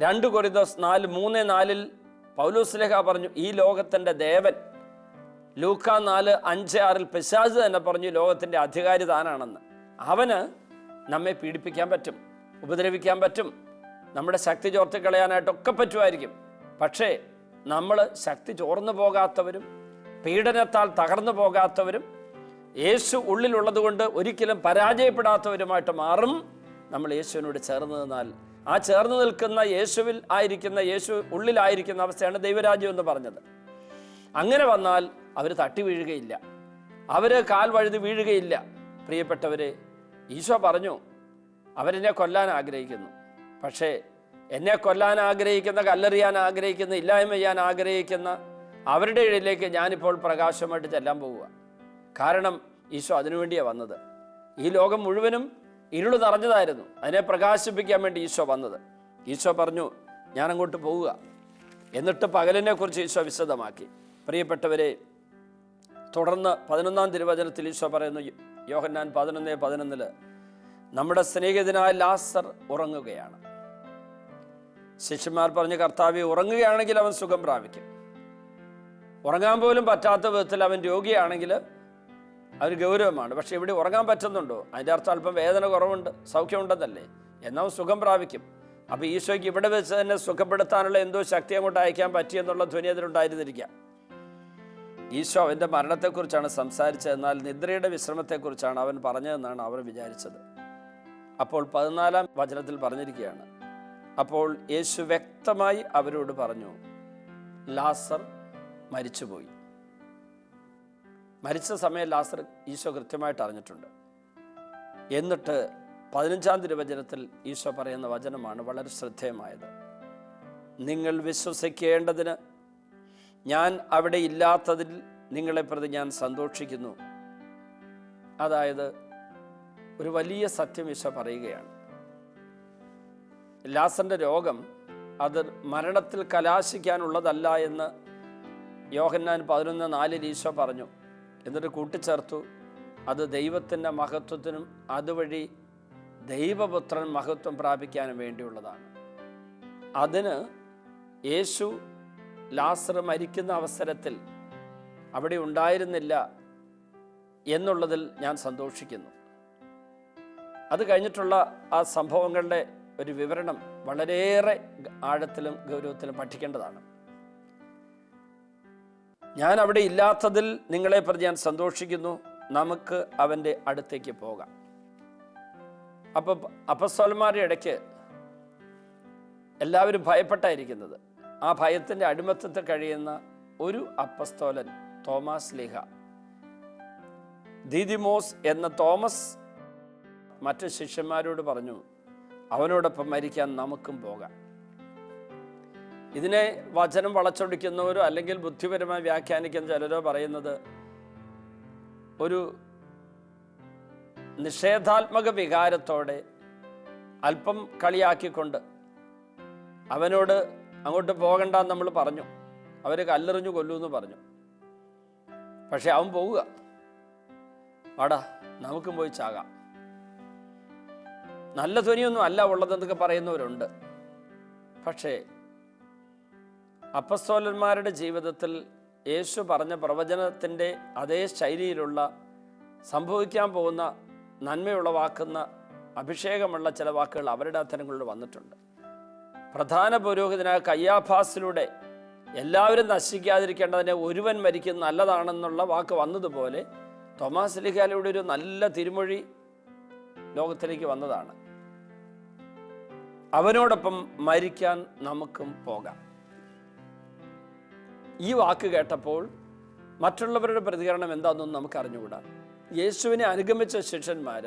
Speaker 1: 2 കൊരിന്തോസ് 4:3-4 പൗലോസ്ലേഹ പറഞ്ഞു ഈ ലോകത്തിൻ്റെ ദേവൻ. ലൂക്ക 4:5-6 പിശാച് തന്നെ പറഞ്ഞു ലോകത്തിൻ്റെ അധികാരി താനാണെന്ന്. അവന് നമ്മെ പീഡിപ്പിക്കാൻ പറ്റും, ഉപദ്രവിക്കാൻ പറ്റും, നമ്മുടെ ശക്തി ചോർത്തിക്കളയാനായിട്ടൊക്കെ പറ്റുമായിരിക്കും. പക്ഷേ നമ്മൾ ശക്തി ചോർന്നു പോകാത്തവരും പീഡനത്താൽ തകർന്നു പോകാത്തവരും യേശു ഉള്ളിലുള്ളത് കൊണ്ട് ഒരിക്കലും പരാജയപ്പെടാത്തവരുമായിട്ട് മാറും നമ്മൾ യേശുവിനോട് ചേർന്ന് നിന്നാൽ. ആ ചേർന്ന് നിൽക്കുന്ന യേശുവിൽ ആയിരിക്കുന്ന, യേശു ഉള്ളിലായിരിക്കുന്ന അവസ്ഥയാണ് ദൈവരാജ്യം എന്ന് പറഞ്ഞത്. അങ്ങനെ വന്നാൽ അവർ തട്ടി വീഴുകയില്ല, അവർ കാൽ വഴുതി വീഴുകയില്ല. പ്രിയപ്പെട്ടവരെ, ഈശോ പറഞ്ഞു അവരെന്നെ കൊല്ലാൻ ആഗ്രഹിക്കുന്നു, പക്ഷേ എന്നെ കൊല്ലാൻ ആഗ്രഹിക്കുന്ന, കല്ലെറിയാൻ ആഗ്രഹിക്കുന്ന, ഇല്ലായ്മ ചെയ്യാൻ ആഗ്രഹിക്കുന്ന അവരുടെ ഇടയിലേക്ക് ഞാനിപ്പോൾ പ്രകാശമായിട്ട് ചെല്ലാൻ പോവുക. കാരണം ഈശോ അതിനുവേണ്ടിയാണ് വന്നത്. ഈ ലോകം മുഴുവനും ഇരുള് നിറഞ്ഞതായിരുന്നു, അതിനെ പ്രകാശിപ്പിക്കാൻ വേണ്ടി ഈശോ വന്നത്. ഈശോ പറഞ്ഞു ഞാനങ്ങോട്ട് പോവുക. എന്നിട്ട് പകലിനെ കുറിച്ച് ഈശോ വിശദമാക്കി. പ്രിയപ്പെട്ടവരെ, തുടർന്ന് 11-ാം തിരുവചനത്തിൽ ഈശോ പറയുന്നു, യോഹന്നാൻ 11:11, നമ്മുടെ സ്നേഹിതനായ ലാസർ ഉറങ്ങുകയാണ്. ശിഷ്യന്മാർ പറഞ്ഞു കർത്താവേ, ഉറങ്ങുകയാണെങ്കിൽ അവൻ സുഖം പ്രാപിക്കും. ഉറങ്ങാൻ പോലും പറ്റാത്ത വിധത്തിൽ അവൻ രോഗിയാണെങ്കിൽ അവർ ഗൗരവമാണ്. പക്ഷെ ഇവിടെ ഉറങ്ങാൻ പറ്റുന്നുണ്ടോ? അതിൻ്റെ അർത്ഥം അല്പം വേദന കുറവുണ്ട്, സൗഖ്യമുണ്ടെന്നല്ലേ, എന്നാൽ സുഖം പ്രാപിക്കും. അപ്പോൾ ഈശോയ്ക്ക് ഇവിടെ വെച്ച് തന്നെ സുഖപ്പെടുത്താനുള്ള എന്തോ ശക്തി അങ്ങോട്ട് അയക്കാൻ പറ്റിയെന്നുള്ള ധ്വനി അതിലുണ്ടായിരുന്നിരിക്കാം. ഈശോ അവൻ്റെ മരണത്തെക്കുറിച്ചാണ് സംസാരിച്ചത്, എന്നാൽ നിദ്രയുടെ വിശ്രമത്തെക്കുറിച്ചാണ് അവൻ പറഞ്ഞതെന്നാണ് അവർ വിചാരിച്ചത്. അപ്പോൾ 14-ാം വചനത്തിൽ പറഞ്ഞിരിക്കുകയാണ്, അപ്പോൾ യേശു വ്യക്തമായി അവരോട് പറഞ്ഞു, ലാസർ മരിച്ചുപോയി. മരിച്ച സമയം ലാസർ ഈശോ കൃത്യമായിട്ട് അറിഞ്ഞിട്ടുണ്ട്. എന്നിട്ട് 15-ാം തിരുവചനത്തിൽ ഈശോ പറയുന്ന വചനമാണ് വളരെ ശ്രദ്ധേയമായത്. നിങ്ങൾ വിശ്വസിക്കേണ്ടതിന് ഞാൻ അവിടെ ഇല്ലാത്തതിൽ നിങ്ങളെ പ്രതി ഞാൻ സന്തോഷിക്കുന്നു. അതായത് ഒരു വലിയ സത്യം ഈശോ പറയുകയാണ്. ലാസറിൻ്റെ രോഗം അത് മരണത്തിൽ കലാശിക്കാനുള്ളതല്ല എന്ന് യോഹന്നാൻ 11:4 ഈശോ പറഞ്ഞു. എന്നിട്ട് കൂട്ടിച്ചേർത്തു, അത് ദൈവത്തിൻ്റെ മഹത്വത്തിനും അതുവഴി ദൈവപുത്രൻ മഹത്വം പ്രാപിക്കാനും വേണ്ടിയുള്ളതാണ്. അതിന് യേശു ലാസർ മരിക്കുന്ന അവസരത്തിൽ അവിടെ ഉണ്ടായിരുന്നില്ല എന്നുള്ളതിൽ ഞാൻ സന്തോഷിക്കുന്നു. അത് കഴിഞ്ഞിട്ടുള്ള ആ സംഭവങ്ങളുടെ ഒരു വിവരണം വളരെയേറെ ആഴത്തിലും ഗൗരവത്തിലും പഠിക്കേണ്ടതാണ്. ഞാൻ അവിടെ ഇല്ലാത്തതിൽ നിങ്ങളെ പ്രതി ഞാൻ സന്തോഷിക്കുന്നു. നമുക്ക് അവൻ്റെ അടുത്തേക്ക് പോകാം. അപ്പോൾ അപ്പസ്തോലന്മാരുടെ ഇടയ്ക്ക് എല്ലാവരും ഭയപ്പെട്ടായിരിക്കുന്നത്. ആ ഭയത്തിൻ്റെ അടിമത്തത്തിൽ കഴിയുന്ന ഒരു അപ്പസ്തോലൻ തോമാസ് ലീഹ, ദീദിമോസ് എന്ന തോമസ് മറ്റു ശിഷ്യന്മാരോട് പറഞ്ഞു, അവനോടൊപ്പം മരിക്കാൻ നമുക്കും പോകാം. ഇതിനെ വചനം വളച്ചൊടിക്കുന്നവരോ അല്ലെങ്കിൽ ബുദ്ധിപരമായി വ്യാഖ്യാനിക്കുന്ന ചിലരോ പറയുന്നത് ഒരു നിഷേധാത്മക വികാരത്തോടെ അല്പം കളിയാക്കിക്കൊണ്ട് അവനോട് അങ്ങോട്ട് പോകണ്ടെന്ന് നമ്മൾ പറഞ്ഞു, അവർ കല്ലെറിഞ്ഞു കൊല്ലൂന്ന് പറഞ്ഞു. പക്ഷെ അവൻ പോവുക, വാടാ നമുക്കും പോയി ചാകാം. നല്ല ധ്വനിയൊന്നും അല്ല ഉള്ളതെന്നൊക്കെ പറയുന്നവരുണ്ട്. പക്ഷേ അപ്പസ്തോലന്മാരുടെ ജീവിതത്തിൽ യേശു പറഞ്ഞ പ്രവചനത്തിൻ്റെ അതേ ശൈലിയിലുള്ള സംഭവിക്കാൻ പോകുന്ന നന്മയുളവാക്കുന്ന അഭിഷേകമുള്ള ചില വാക്കുകൾ അവരുടെ അത്തരങ്ങളിൽ വന്നിട്ടുണ്ട്. പ്രധാന പുരോഹിതനായ കയ്യാഫാസിലൂടെ എല്ലാവരും നശിക്കാതിരിക്കേണ്ടതിനെ ഒരുവൻ മരിക്കുന്നത് നല്ലതാണെന്നുള്ള വാക്ക് വന്നതുപോലെ തോമാസ് ലീഹായുടെ ഒരു നല്ല തിരുമൊഴി ലോകത്തിലേക്ക് വന്നതാണ്. അവനോടൊപ്പം മരിക്കാൻ നമുക്കും പോകാം. ഈ വാക്ക് കേട്ടപ്പോൾ മറ്റുള്ളവരുടെ പ്രതികരണം എന്താണെന്നൊന്നും നമുക്ക് അറിഞ്ഞുകൂടാ. യേശുവിനെ അനുഗമിച്ച ശിഷ്യന്മാർ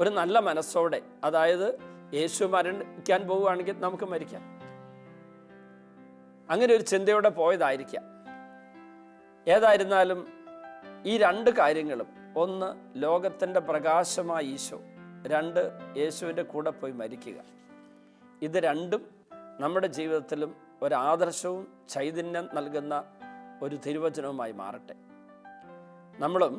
Speaker 1: ഒരു നല്ല മനസ്സോടെ, അതായത് യേശു മരിക്കാൻ പോവുകയാണെങ്കിൽ നമുക്ക് മരിക്കാം, അങ്ങനെ ഒരു ചിന്തയോടെ പോയതായിരിക്കാം. ഏതായിരുന്നാലും ഈ രണ്ട് കാര്യങ്ങളും, ഒന്ന് ലോകത്തിൻ്റെ പ്രകാശമായ ഈശോ, രണ്ട് യേശുവിൻ്റെ കൂടെ പോയി മരിക്കുക, ഇത് രണ്ടും നമ്മുടെ ജീവിതത്തിലും ഒരാദർശവും ചൈതന്യം നൽകുന്ന ഒരു തിരുവചനവുമായി മാറട്ടെ. നമ്മളും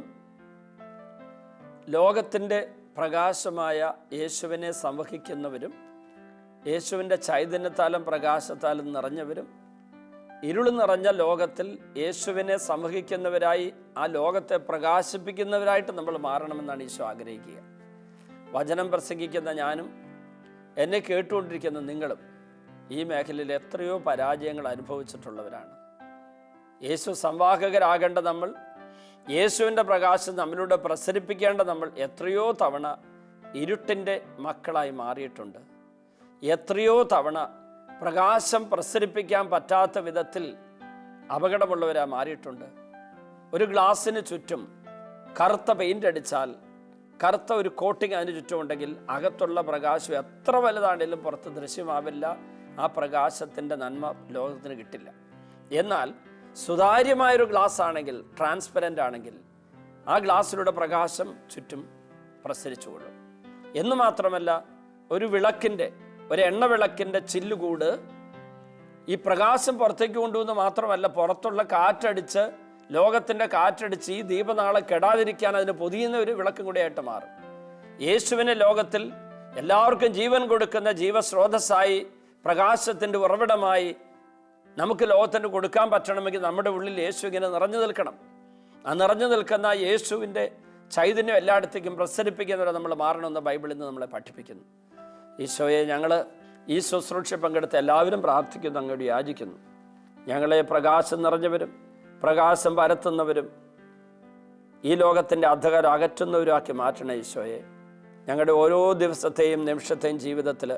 Speaker 1: ലോകത്തിൻ്റെ പ്രകാശമായ യേശുവിനെ സംവഹിക്കുന്നവരും യേശുവിൻ്റെ ചൈതന്യത്താലും പ്രകാശത്താലും നിറഞ്ഞവരും ഇരുൾ നിറഞ്ഞ ലോകത്തിൽ യേശുവിനെ സംവഹിക്കുന്നവരായി ആ ലോകത്തെ പ്രകാശിപ്പിക്കുന്നവരായിട്ട് നമ്മൾ മാറണമെന്നാണ് ഈശോ ആഗ്രഹിക്കുക. വചനം പ്രസംഗിക്കുന്ന ഞാനും എന്നെ കേട്ടുകൊണ്ടിരിക്കുന്ന നിങ്ങളും ഈ മേഖലയിൽ എത്രയോ പരാജയങ്ങൾ അനുഭവിച്ചിട്ടുള്ളവരാണ്. യേശു സംവാഹകരാകേണ്ട നമ്മൾ, യേശുവിൻ്റെ പ്രകാശം നമ്മളിലൂടെ പ്രസരിപ്പിക്കേണ്ട നമ്മൾ എത്രയോ തവണ ഇരുട്ടിൻ്റെ മക്കളായി മാറിയിട്ടുണ്ട്. എത്രയോ തവണ പ്രകാശം പ്രസരിപ്പിക്കാൻ പറ്റാത്ത വിധത്തിൽ അപകടമുള്ളവരായി മാറിയിട്ടുണ്ട്. ഒരു ഗ്ലാസ്സിന് ചുറ്റും കറുത്ത പെയിൻ്റ് അടിച്ചാൽ, കറുത്ത ഒരു കോട്ടിങ് അതിന് ചുറ്റുമുണ്ടെങ്കിൽ അകത്തുള്ള പ്രകാശം എത്ര വലുതാണെങ്കിലും പുറത്ത് ദൃശ്യമാവില്ല. ആ പ്രകാശത്തിൻ്റെ നന്മ ലോകത്തിന് കിട്ടില്ല. എന്നാൽ സുതാര്യമായൊരു ഗ്ലാസ് ആണെങ്കിൽ, ട്രാൻസ്പെറൻ്റ് ആണെങ്കിൽ, ആ ഗ്ലാസ്സിലൂടെ പ്രകാശം ചുറ്റും പ്രസരിച്ചുകൊള്ളും. എന്ന് മാത്രമല്ല, ഒരു എണ്ണ വിളക്കിൻ്റെ ചില്ലുകൂട് ഈ പ്രകാശം പുറത്തേക്ക് കൊണ്ടുവന്ന് മാത്രമല്ല, പുറത്തുള്ള കാറ്റടിച്ച്, ലോകത്തിൻ്റെ കാറ്റടിച്ച് ഈ ദീപനാളെ കെടാതിരിക്കാൻ അതിന് പൊതിയുന്ന ഒരു വിളക്കും കൂടെ ആയിട്ട് മാറും. യേശുവിനെ ലോകത്തിൽ എല്ലാവർക്കും ജീവൻ കൊടുക്കുന്ന ജീവസ്രോതസ്സായി, പ്രകാശത്തിൻ്റെ ഉറവിടമായി നമുക്ക് ലോകത്തിന് കൊടുക്കാൻ പറ്റണമെങ്കിൽ നമ്മുടെ ഉള്ളിൽ യേശു ഇങ്ങനെ നിറഞ്ഞു നിൽക്കണം. ആ നിറഞ്ഞു നിൽക്കുന്ന യേശുവിൻ്റെ ചൈതന്യം എല്ലായിടത്തേക്കും പ്രസരിപ്പിക്കുന്നവരെ നമ്മൾ മാറണമെന്ന് ബൈബിളിൽ നിന്ന് നമ്മളെ പഠിപ്പിക്കുന്നു. ഈശോയെ, ഞങ്ങൾ ഈ ശുശ്രൂഷ പങ്കെടുത്ത് എല്ലാവരും പ്രാർത്ഥിക്കുന്നു, അങ്ങോട്ട് യാചിക്കുന്നു. ഞങ്ങളെ പ്രകാശം നിറഞ്ഞവരും പ്രകാശം പരത്തുന്നവരും ഈ ലോകത്തിൻ്റെ അന്ധകാരം അകറ്റുന്നവരുമാക്കി മാറ്റണേ ഈശോയെ. ഞങ്ങളുടെ ഓരോ ദിവസത്തെയും നിമിഷത്തെയും ജീവിതത്തിൽ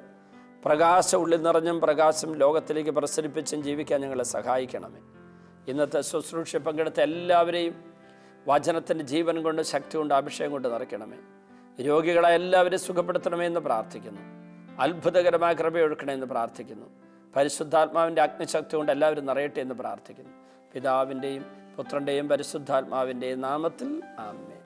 Speaker 1: പ്രകാശം ഉള്ളിൽ നിറഞ്ഞും പ്രകാശം ലോകത്തിലേക്ക് പ്രസരിപ്പിച്ചും ജീവിക്കാൻ ഞങ്ങളെ സഹായിക്കണമേ. ഇന്നത്തെ ശുശ്രൂഷ പങ്കെടുത്ത എല്ലാവരെയും വചനത്തിൻ്റെ ജീവൻ കൊണ്ട്, ശക്തി കൊണ്ട്, അഭിഷേകം കൊണ്ട് നിറയ്ക്കണമേ. രോഗികളെ എല്ലാവരെയും സുഖപ്പെടുത്തണമേ എന്ന് പ്രാർത്ഥിക്കുന്നു. അത്ഭുതകരമായ കൃപയൊഴുക്കണമെന്ന് പ്രാർത്ഥിക്കുന്നു. പരിശുദ്ധാത്മാവിൻ്റെ അഗ്നിശക്തി കൊണ്ട് എല്ലാവരും നിറയട്ടെ എന്ന് പ്രാർത്ഥിക്കുന്നു. പിതാവിൻ്റെയും പുത്രൻ്റെയും പരിശുദ്ധാത്മാവിൻ്റെയും നാമത്തിൽ ആമേൻ.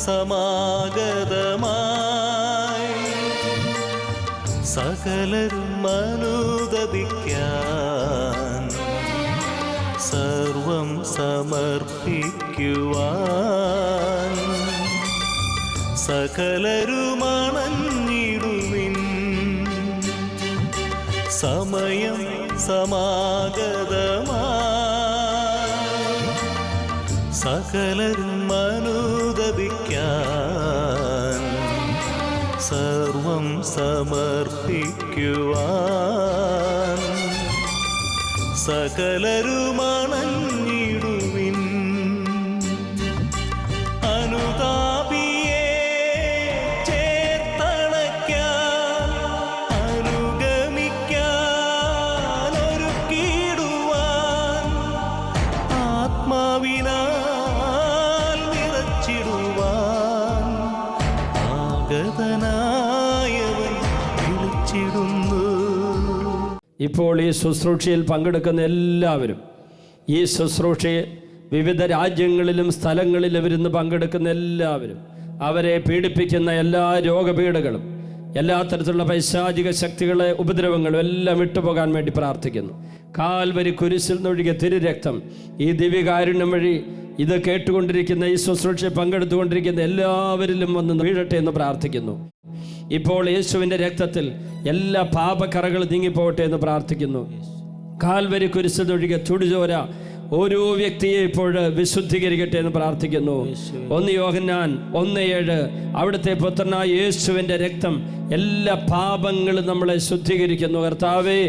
Speaker 2: സമാഗതമായി സകലരും അനുദപിക്കാൻ സർവം സമർപ്പിക്കുവാൻ സകലരും അണഞ്ഞിടുവിൻ. സമയം സമാഗതമായി സകലരും അനുദപിക്കാൻ സർവം സമർപ്പിക്കുവാൻ സകലരും അണഞ്ഞിടുവിൻ. അനുതാപിയെ ചേർത്തണയ്ക്കാൻ അനുഗമിക്കാൻ ഒരുക്കിടുവാൻ ആത്മാവിനാൽ നിറച്ചിടുവാൻ ആഗതനായവൻ വിളിച്ചിടുന്നു.
Speaker 1: ഇപ്പോൾ ഈ ശുശ്രൂഷയിൽ പങ്കെടുക്കുന്ന എല്ലാവരും, ഈ ശുശ്രൂഷയെ വിവിധ രാജ്യങ്ങളിലും സ്ഥലങ്ങളിലും ഇരുന്ന് പങ്കെടുക്കുന്ന എല്ലാവരും, അവരെ പീഡിപ്പിക്കുന്ന എല്ലാ രോഗപീഠകളും, എല്ലാ തരത്തിലുള്ള പൈശാചിക ശക്തികളെ ഉപദ്രവങ്ങളും എല്ലാം വിട്ടുപോകാൻ വേണ്ടി പ്രാർത്ഥിക്കുന്നു. കാൽവരി കുരിശിൽ നിന്നൊഴുകിയ തിരുരക്തം ഈ ദിവ്യകാരുണ്യം വഴി ഇത് കേട്ടുകൊണ്ടിരിക്കുന്ന, ഈ ശുശ്രൂഷയിൽ പങ്കെടുത്തുകൊണ്ടിരിക്കുന്ന എല്ലാവരിലും വന്ന് വീഴട്ടെ എന്ന് പ്രാർത്ഥിക്കുന്നു. ഇപ്പോൾ യേശുവിൻ്റെ രക്തത്തിൽ എല്ലാ പാപക്കറകളും നീങ്ങിപ്പോകട്ടെ എന്ന് പ്രാർത്ഥിക്കുന്നു. കാൽവരി കുരിശിൽ നിന്നൊഴുകിയ ചുടുചോര ഓരോ വ്യക്തിയെ ഇപ്പോൾ വിശുദ്ധീകരിക്കട്ടെ എന്ന് പ്രാർത്ഥിക്കുന്നു. 1 യോഹന്നാൻ 1:7 അവിടുത്തെ പുത്രനായ യേശുവിൻ്റെ രക്തം എല്ലാ പാപങ്ങളും നമ്മളെ ശുദ്ധീകരിക്കുന്നു. കർത്താവേ,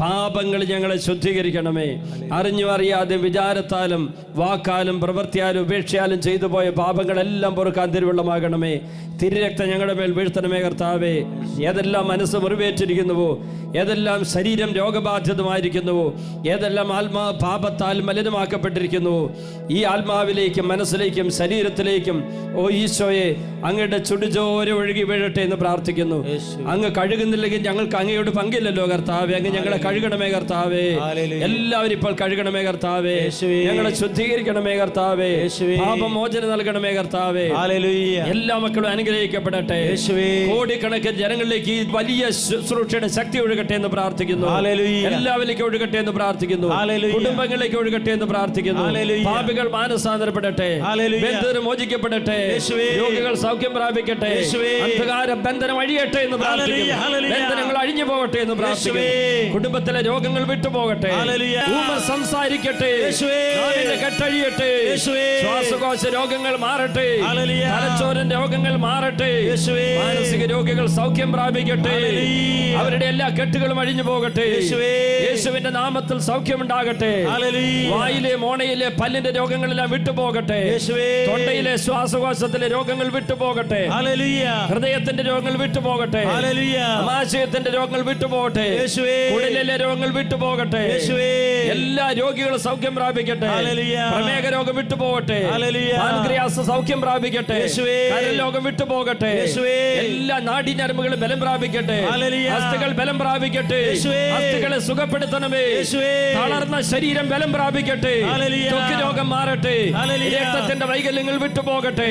Speaker 1: പാപങ്ങൾ ഞങ്ങളെ ശുദ്ധീകരിക്കണമേ. അറിഞ്ഞും അറിയാതെ വിചാരത്താലും വാക്കാലും പ്രവൃത്തിയാലും ഉപേക്ഷയാലും ചെയ്തു പോയ പാപങ്ങളെല്ലാം പൊറുക്കാൻ തിരുവെള്ളമാകണമേ. തിരുരക്തം ഞങ്ങളുടെ മേൽ വീഴ്ത്തണമേ കർത്താവേ. ഏതെല്ലാം മനസ്സ് മുറിവേറ്റിരിക്കുന്നുവോ, ഏതെല്ലാം ശരീരം രോഗബാധിതമായിരിക്കുന്നുവോ, ഏതെല്ലാം ആത്മാവ് പാപത്താൽ മലിനമാക്കപ്പെട്ടിരിക്കുന്നുവോ, ഈ ആത്മാവിലേക്കും മനസ്സിലേക്കും ശരീരത്തിലേക്കും ഓ ഈശോയെ അങ്ങയുടെ ചുടുചോര ഒഴുകി വീഴട്ടെ എന്ന് പ്രാർത്ഥിക്കുന്നു. അങ്ങ് കഴുകുന്നില്ലെങ്കിൽ ഞങ്ങൾക്ക് അങ്ങയോട് പങ്കില്ലല്ലോ കർത്താവേ. അങ്ങ് ഞങ്ങളെ കഴുകണമേ കർത്താവേ. എല്ലാവരും ഇപ്പോൾ കഴുകണമേ കർത്താവേ. ഞങ്ങളെ ശുദ്ധീകരിക്കണമേ കർത്താവേ. പാപമോചനം നൽകണമേ കർത്താവേ. എല്ലാ മക്കളും അനുഗ്രഹിക്കപ്പെടട്ടെ. കോടിക്കണക്കിന് ജനങ്ങളിലേക്ക് ഈ വലിയ ശുശ്രൂഷയുടെ ശക്തി ഒഴുകട്ടെ എന്ന് പ്രാർത്ഥിക്കുന്നു. എല്ലാവരിലേക്കും ഒഴുകട്ടെ എന്ന് പ്രാർത്ഥിക്കുന്നു. കുടുംബങ്ങളിലേക്ക് ഒഴുകട്ടെ എന്ന് പ്രാർത്ഥിക്കുന്നു. പാപികൾ മാനസാന്തരപ്പെടട്ടെ. ബന്ധുർ മോചിക്കപ്പെടട്ടെ. രോഗികൾ സൗഖ്യം പ്രാപിക്കട്ടെ. അന്ധകാര ബന്ധനം അഴിയട്ടെ എന്ന് പ്രാർത്ഥിക്കുന്നു. ബന്ധനങ്ങൾ അഴിഞ്ഞു പോകട്ടെ എന്ന് പ്രാർത്ഥിക്കുന്നു. കുടുംബത്തിലെ രോഗങ്ങൾ വിട്ടുപോകട്ടെ. സംസാരിക്കട്ടെ. കെട്ടഴിയട്ടെ. ശ്വാസകോശ രോഗങ്ങൾ മാറട്ടെ. തലച്ചോരൻ രോഗങ്ങൾ മാറട്ടെ. മാനസിക രോഗികൾ സൗഖ്യം പ്രാപിക്കട്ടെ. അവരുടെ എല്ലാ കെട്ടുകളും അഴിഞ്ഞു പോകട്ടെ. യേശുവിന്റെ നാമത്തിൽ സൗഖ്യമുണ്ടാകട്ടെ. വായിലെ മോണയിലെ പല്ലിന്റെ രോഗങ്ങളെല്ലാം വിട്ടുപോകട്ടെ. തൊണ്ടയിലെ ശ്വാസകോശത്തിലെ രോഗങ്ങൾ വിട്ടുപോകട്ടെ. ഹൃദയത്തിന്റെ രോഗങ്ങൾ വിട്ടുപോകട്ടെ. ആമാശയത്തിന്റെ രോഗങ്ങൾ വിട്ടുപോകട്ടെ. കുടലിലെ രോഗങ്ങൾ വിട്ടുപോകട്ടെ. എല്ലാ രോഗികളും സൗഖ്യം പ്രാപിക്കട്ടെ. പ്രമേഹ രോഗം വിട്ടുപോകട്ടെ. പാൻക്രിയാസ് സൗഖ്യം പ്രാപിക്കട്ടെ. കരൾ രോഗം വിട്ടുപോകട്ടെ. എല്ലാ നാഡീഞരമ്പുകളും ബലം പ്രാപിക്കട്ടെ. അസ്ഥികൾ ബലം പ്രാപിക്കട്ടെ. അസ്ഥികളെ സുഖപ്പെടുത്തണമേ. തളർന്ന ശരീരം ബലം പ്രാപിക്കട്ടെ. ത്വക്ക് രോഗം മാറട്ടെ. രക്തത്തിന്റെ വൈകല്യങ്ങൾ വിട്ടുപോകട്ടെ.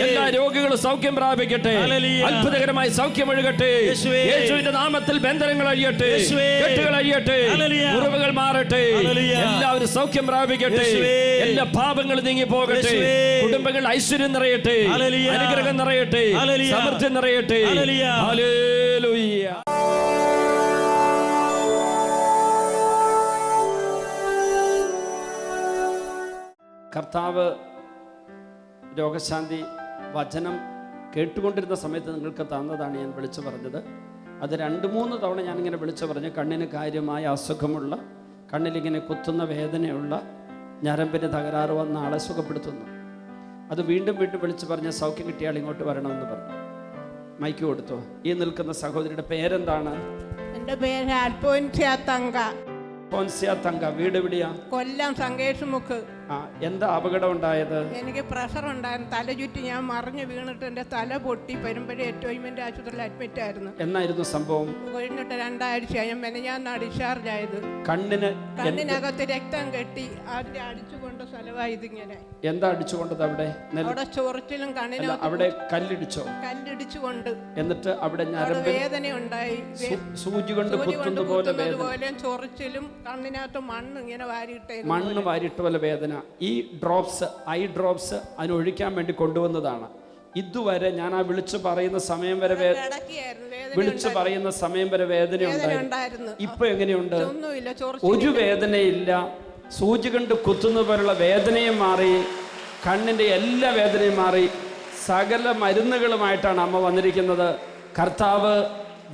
Speaker 1: എല്ലാ രോഗികളും സൗഖ്യം പ്രാപിക്കട്ടെ. അത്ഭുതകരമായി സൗഖ്യം ഒഴുകട്ടെ. യേശുവിന്റെ നാമത്തിൽ ബന്ധനങ്ങൾ അഴിയട്ടെ. കെട്ടുകൾ അഴിയട്ടെ. മുറിവുകൾ മാറട്ടെ. എല്ലാവരും സൗഖ്യം പ്രാപിക്കട്ടെ. എല്ലാ പാപങ്ങളും നീങ്ങി പോകട്ടെ. കുടുംബങ്ങൾ ഐശ്വര്യം നിറയട്ടെ. അനുഗ്രഹം നിറയട്ടെ. സമൃദ്ധി നിറയട്ടെ. ഹല്ലേലൂയ. കർത്താവ് രോഗശാന്തി വചനം കേട്ടുകൊണ്ടിരുന്ന സമയത്ത് നിങ്ങൾക്ക് തന്നതാണ് ഞാൻ വിളിച്ചു പറഞ്ഞത്. അത് 2-3 തവണ ഞാനിങ്ങനെ വിളിച്ചു പറഞ്ഞു. കണ്ണിന് കാര്യമായ അസുഖമുള്ള, കണ്ണിലിങ്ങനെ കുത്തുന്ന വേദനയുള്ള, ഞരമ്പിന് തകരാറ് വന്ന ആളെ സുഖപ്പെടുത്തുന്നു. അത് വീണ്ടും വീണ്ടും വിളിച്ചു പറഞ്ഞ സൗഖ്യം കിട്ടിയാൽ ഇങ്ങോട്ട് വരണമെന്ന് പറഞ്ഞു. മൈക്ക് കൊടുത്തു. ഈ നിൽക്കുന്ന സഹോദരിയുടെ പേരെന്താണ്?
Speaker 3: എൻ്റെ പേര് അൽഫോൻസിയ തങ്ക.
Speaker 1: ഫോൻസിയ തങ്ക. വീട് എവിടെയാ?
Speaker 3: കൊല്ലം സംഗേഷ് മുക്ക്.
Speaker 1: എന്താ അപകടം ഉണ്ടായത്?
Speaker 3: എനിക്ക് പ്രഷർ ഉണ്ടായിരുന്നു, തല ചുറ്റി ഞാൻ മറിഞ്ഞ് വീണിട്ട് എൻ്റെ തല പൊട്ടി പെരുമ്പഴി അറ്റോയ്മെന്റ് ആശുപത്രിയിൽ അഡ്മിറ്റ് ആയിരുന്നു.
Speaker 1: എന്നായിരുന്നു സംഭവം?
Speaker 3: കഴിഞ്ഞിട്ട് 2 ആഴ്ചയായി ഞാൻ ഡിസ്ചാർജ് ആയത്. കണ്ണിനകത്ത് രക്തം കെട്ടി അതിന്റെ അടിച്ചുകൊണ്ട് സ്ഥലമായി ഇതിങ്ങനെ.
Speaker 1: എന്താ അടിച്ചുകൊണ്ടത്? അവിടെ
Speaker 3: ചൊറിച്ചിലും കണ്ണിനകത്ത്
Speaker 1: അവിടെ കല്ലിടിച്ചുകൊണ്ട്. എന്നിട്ട് അവിടെ
Speaker 3: വേദന ഉണ്ടായി,
Speaker 1: സൂചി കൊണ്ട് കുത്തുന്നത് പോലെ
Speaker 3: ചൊറിച്ചിലും കണ്ണിനകത്ത്
Speaker 1: മണ്ണ് വാരിട്ട പോലെ വേദന. ഈ ഡ്രോപ്സ്, ഐ ഡ്രോപ്സ് അതിനൊഴിക്കാൻ വേണ്ടി കൊണ്ടുവന്നതാണ്. ഇതുവരെ ഞാൻ ആ വിളിച്ചു പറയുന്ന സമയം വരെ വേദന ഉണ്ടായിരുന്നു. ഇപ്പൊ എങ്ങനെയുണ്ട്? ഒരു വേദനയില്ല. സൂചി കൊണ്ട് കുത്തുന്ന പോലുള്ള വേദനയും മാറി, കണ്ണിന്റെ എല്ലാ വേദനയും മാറി. സകല മരുന്നുകളുമായിട്ടാണ് അമ്മ വന്നിരിക്കുന്നത്. കർത്താവ്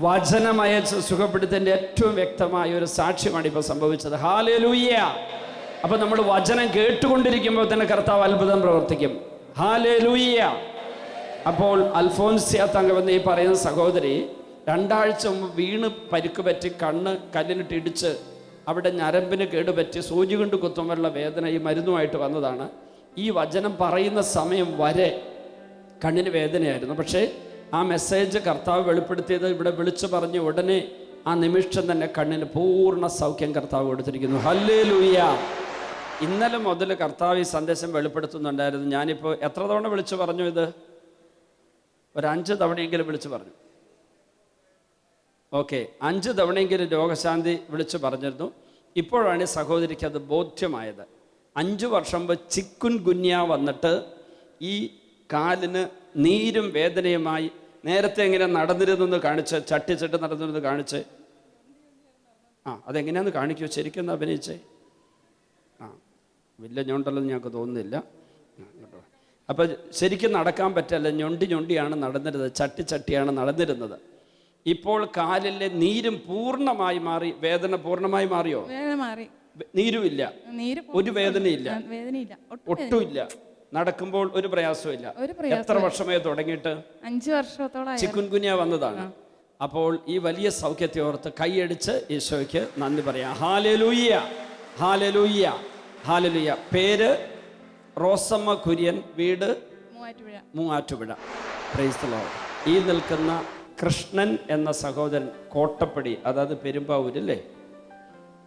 Speaker 1: വചനമയച്ച് സുഖപ്പെടുത്തതിൻ്റെ ഏറ്റവും വ്യക്തമായ ഒരു സാക്ഷ്യമാണ് ഇപ്പോൾ സംഭവിച്ചത്. ഹല്ലേലൂയ. അപ്പോൾ നമ്മൾ വചനം കേട്ടുകൊണ്ടിരിക്കുമ്പോൾ തന്നെ കർത്താവ് അത്ഭുതം പ്രവർത്തിക്കും. ഹല്ലേലൂയ. അപ്പോൾ അൽഫോൻസിയ തങ്കമെന്ന് ഈ പറയുന്ന സഹോദരി 2 ആഴ്ച മുമ്പ് വീണ് പരിക്ക് പറ്റി കണ്ണ് കല്ലിനിട്ട് ഇടിച്ച് അവിടെ ഞരമ്പിന് കേടുപറ്റി സൂചി കൊണ്ട് കുത്തുമ്പോഴുള്ള വേദന ഈ മരുന്നുമായിട്ട് വന്നതാണ്. ഈ വചനം പറയുന്ന സമയം വരെ കണ്ണിന് വേദനയായിരുന്നു. പക്ഷേ ആ മെസ്സേജ് കർത്താവ് വെളിപ്പെടുത്തിയത് ഇവിടെ വിളിച്ചു പറഞ്ഞ് ഉടനെ ആ നിമിഷം തന്നെ കണ്ണിന് പൂർണ്ണ സൗഖ്യം കർത്താവ് കൊടുത്തിരിക്കുന്നു. ഹല്ലേലൂയ. ഇന്നലെ മുതൽ കർത്താവ് ഈ സന്ദേശം വെളിപ്പെടുത്തുന്നുണ്ടായിരുന്നു. ഞാനിപ്പോൾ എത്ര തവണ വിളിച്ചു പറഞ്ഞു? ഇത് ഒരു 5 തവണയെങ്കിലും വിളിച്ചു പറഞ്ഞു. ഓക്കെ, 5 തവണയെങ്കിലും രോഗശാന്തി വിളിച്ചു പറഞ്ഞിരുന്നു. ഇപ്പോഴാണ് ഈ സഹോദരിക്ക് അത് ബോധ്യമായത്. 5 വർഷം മുമ്പ് ചിക്കുൻ ഗുന്യ വന്നിട്ട് ഈ കാലിന് നീരും വേദനയുമായി. നേരത്തെ എങ്ങനെ നടന്നിരുന്നെന്ന് കാണിച്ച്, ചട്ടിച്ചിട്ട് നടന്നിരുന്നത് കാണിച്ച്. അതെങ്ങനെയാന്ന് കാണിക്കൂ, ശരിക്കും അഭിനയിച്ചേ. വലിയ ഞൊണ്ടല്ലെന്ന് ഞങ്ങൾക്ക് തോന്നുന്നില്ല. അപ്പം ശരിക്കും നടക്കാൻ പറ്റല്ല, ഞൊണ്ടിയാണ് നടന്നിരുന്നത്, ചട്ടിയാണ് നടന്നിരുന്നത്. ഇപ്പോൾ കാലിലെ നീരും പൂർണ്ണമായി മാറി, വേദന പൂർണ്ണമായി മാറിയോ? നീരുമില്ല, ഒരു വേദനയില്ല, ഒട്ടുമില്ല. നടക്കുമ്പോൾ ഒരു പ്രയാസമില്ല. എത്ര വർഷമായി തുടങ്ങിയിട്ട്? 5 വർഷത്തോളം ചിക്കുൻ ഗുനിയ വന്നതാണ്. അപ്പോൾ ഈ വലിയ സൗഖ്യത്തെ ഓർത്ത് കൈയടിച്ച് ഈശോയ്ക്ക് നന്ദി പറയാം. Hallelujah, hallelujah, hallelujah. പേര് റോസമ്മ കുര്യൻ, വീട് മൂവാറ്റുപുഴ. Praise the Lord. ഈ നിൽക്കുന്ന കൃഷ്ണൻ എന്ന സഹോദരൻ കോട്ടപ്പടി, അതായത് പെരുമ്പാവൂരല്ലേ,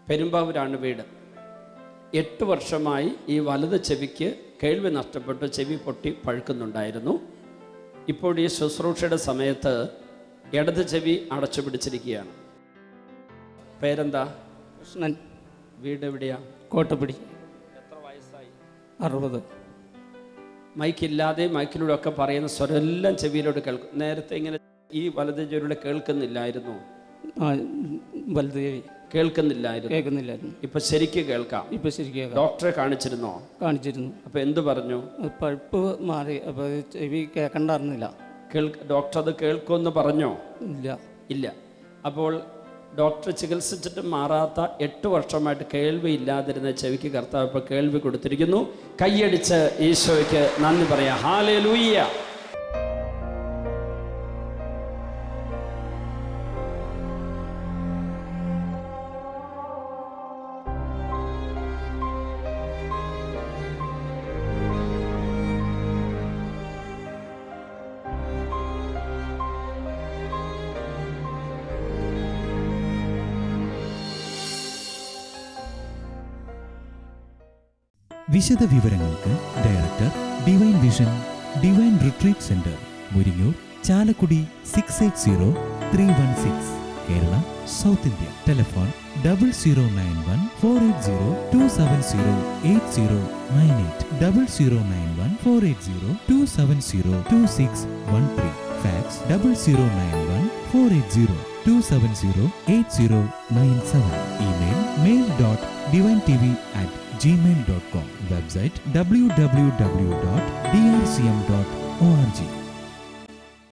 Speaker 1: പെരുമ്പാവൂരാണ് വീട്. 8 വർഷമായി ഈ വലത് ചെവിക്ക് കേൾവി നഷ്ടപ്പെട്ട് ചെവി പൊട്ടി പഴുക്കുന്നുണ്ടായിരുന്നു. ഇപ്പോൾ ഈ ശുശ്രൂഷയുടെ സമയത്ത് ഇടത് ചെവി അടച്ചു പിടിച്ചിരിക്കുകയാണ്. പേരെന്താ?
Speaker 4: കൃഷ്ണൻ.
Speaker 1: വീട് എവിടെയാ?
Speaker 4: കോട്ടപ്പടി.
Speaker 1: എത്ര വയസ്സായി?
Speaker 4: 60.
Speaker 1: മൈക്കില്ലാതെ മൈക്കിലൂടെ ഒക്കെ പറയുന്ന സ്വരെല്ലാം ചെവിയിലോട്ട് കേൾക്കും. നേരത്തെ ഇങ്ങനെ ഈ വലത് ചെവിയിലൂടെ കേൾക്കുന്നില്ലായിരുന്നു.
Speaker 4: വലത് ചെവി
Speaker 1: കേൾക്കുന്നില്ലായിരുന്നു. ഇപ്പൊ ശരിക്കും കേൾക്കാം.
Speaker 4: ഇപ്പൊ ശരിക്കും.
Speaker 1: ഡോക്ടറെ കാണിച്ചിരുന്നോ?
Speaker 4: കാണിച്ചിരുന്നു.
Speaker 1: അപ്പൊ എന്ത് പറഞ്ഞു?
Speaker 4: പഴുപ്പ് മാറി, അപ്പൊ ചെവി കേൾക്കണ്ടായിരുന്നില്ല.
Speaker 1: ഡോക്ടർ അത് കേൾക്കുമെന്ന് പറഞ്ഞോ? ഇല്ല. അപ്പോൾ ഡോക്ടർ ചികിത്സിച്ചിട്ട് മാറാത്ത 8 വർഷമായിട്ട് കേൾവി ഇല്ലാതിരുന്ന ചെവിക്ക് കർത്താവ് ഇപ്പോൾ കേൾവി കൊടുത്തിരിക്കുന്നു. കൈയടിച്ച് ഈശോയ്ക്ക് നന്ദി പറയാം. ഹല്ലേലൂയ.
Speaker 5: വിശദ വിവരങ്ങൾക്ക് director, divine vision, divine retreat centre, Muringoor, Chalakudy 680316, Kerala, South India. Telephone 0091 480 270 8098, 0091 480 270 2613. Fax 0091 480 270 8097. Email mail.divintv@gmail.com. Website www.drcm.org.